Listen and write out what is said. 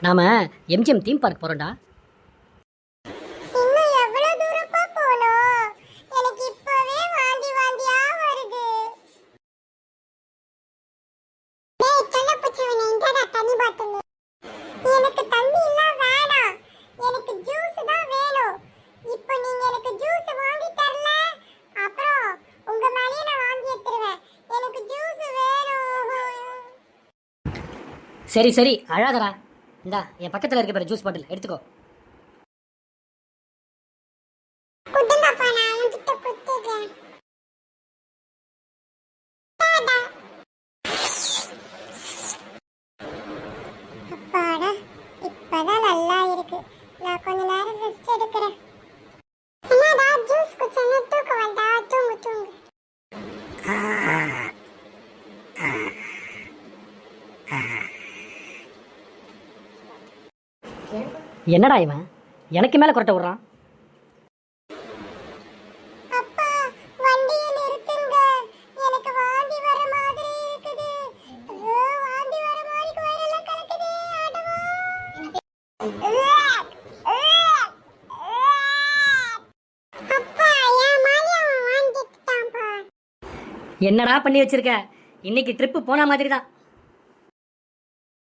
நாம MGM theme park போறோம்டா. இன்னும் எவ்வளவு தூரப்பா போணும்? எனக்கு இப்பவே வாந்தி வாந்தியா வருது. டேய் கள்ளப்பூச்சிவனே, இந்தடா தண்ணி பாட்டில். எனக்கு தண்ணி எல்லாம் வேணாம், எனக்கு ஜூஸ் தான் வேணும். இப்போ நீங்க எனக்கு ஜூஸ் வாங்கி தரல, அப்புறம் உங்க மேலே நான் வாங்கி எடுத்துருவேன். எனக்கு ஜூஸ் வேணும். சரி சரி அழாதடா. இந்தா என் பக்கத்தில் இருக்க பாரு ஜூஸ் பாட்டில் எடுத்துக்கோ. குடுங்கப்பா, நான் உன்கிட்ட குடுத்துறேன். டாடா. அப்பாடா, இப்பதான் நல்லா இருக்கு. நான் கொஞ்ச நேரம் ரெஸ்ட் எடுக்கிறேன். என்னடா ஜூஸ் குடிச்சேன்னு தூக்கம் வந்தா? தூங்கு தூங்கு. என்னடா இவன் எனக்கு மேலே கொரட்டை விடுறான். அப்பா, வண்டியை நிறுத்துங்க. எனக்கு வாந்தி வர மாதிரி இருக்குது. ஐயோ, வாந்தி வர மாதிரி வயிறெல்லாம் கலக்குது. ஆடவா. அப்பா, என் மாதிரி அவன் வாந்திட்டான்ப்பா. என்னடா பண்ணி வச்சிருக்க? இன்னைக்கு ட்ரிப்பு போன மாதிரி தான்.